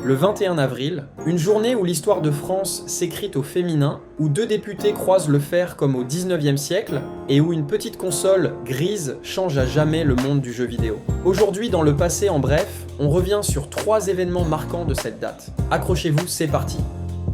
Le 21 avril, une journée où l'histoire de France s'écrit au féminin, où deux députés croisent le fer comme au 19e siècle, et où une petite console grise change à jamais le monde du jeu vidéo. Aujourd'hui, dans le passé en bref, on revient sur 3 événements marquants de cette date. Accrochez-vous, c'est parti.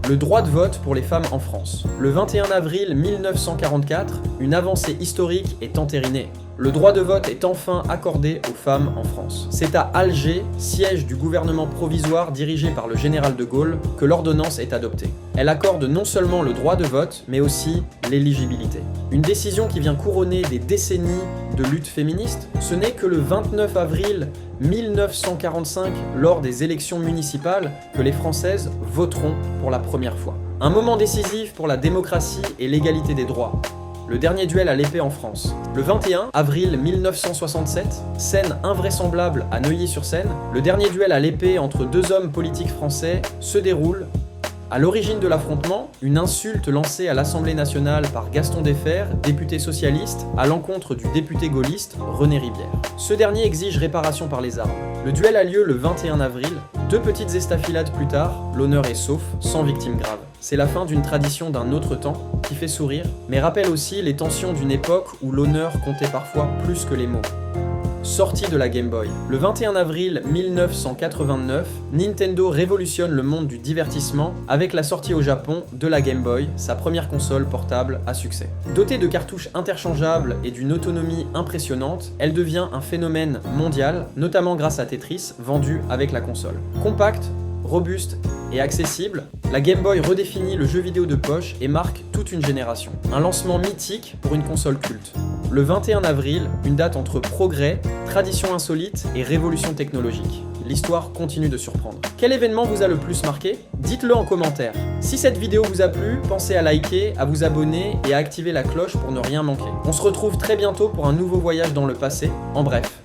Le droit de vote pour les femmes en France. Le 21 avril 1944, une avancée historique est entérinée. Le droit de vote est enfin accordé aux femmes en France. C'est à Alger, siège du gouvernement provisoire dirigé par le général de Gaulle, que l'ordonnance est adoptée. Elle accorde non seulement le droit de vote, mais aussi l'éligibilité. Une décision qui vient couronner des décennies de lutte féministe. Ce n'est que le 29 avril 1945, lors des élections municipales, que les Françaises voteront pour la première fois. Un moment décisif pour la démocratie et l'égalité des droits. Le dernier duel à l'épée en France. Le 21 avril 1967, scène invraisemblable à Neuilly-sur-Seine, le dernier duel à l'épée entre 2 hommes politiques français se déroule. À l'origine de l'affrontement, une insulte lancée à l'Assemblée nationale par Gaston Defferre, député socialiste, à l'encontre du député gaulliste René Ribière. Ce dernier exige réparation par les armes. Le duel a lieu le 21 avril. 2 petites estafilades plus tard, l'honneur est sauf, sans victimes graves. C'est la fin d'une tradition d'un autre temps, qui fait sourire, mais rappelle aussi les tensions d'une époque où l'honneur comptait parfois plus que les mots. Sortie de la Game Boy. Le 21 avril 1989, Nintendo révolutionne le monde du divertissement avec la sortie au Japon de la Game Boy, sa première console portable à succès. Dotée de cartouches interchangeables et d'une autonomie impressionnante, elle devient un phénomène mondial, notamment grâce à Tetris, vendu avec la console. Compacte, robuste et accessible, la Game Boy redéfinit le jeu vidéo de poche et marque toute une génération. Un lancement mythique pour une console culte. Le 21 avril, une date entre progrès, tradition insolite et révolution technologique. L'histoire continue de surprendre. Quel événement vous a le plus marqué? Dites-le en commentaire. Si cette vidéo vous a plu, pensez à liker, à vous abonner et à activer la cloche pour ne rien manquer. On se retrouve très bientôt pour un nouveau voyage dans le passé. En bref.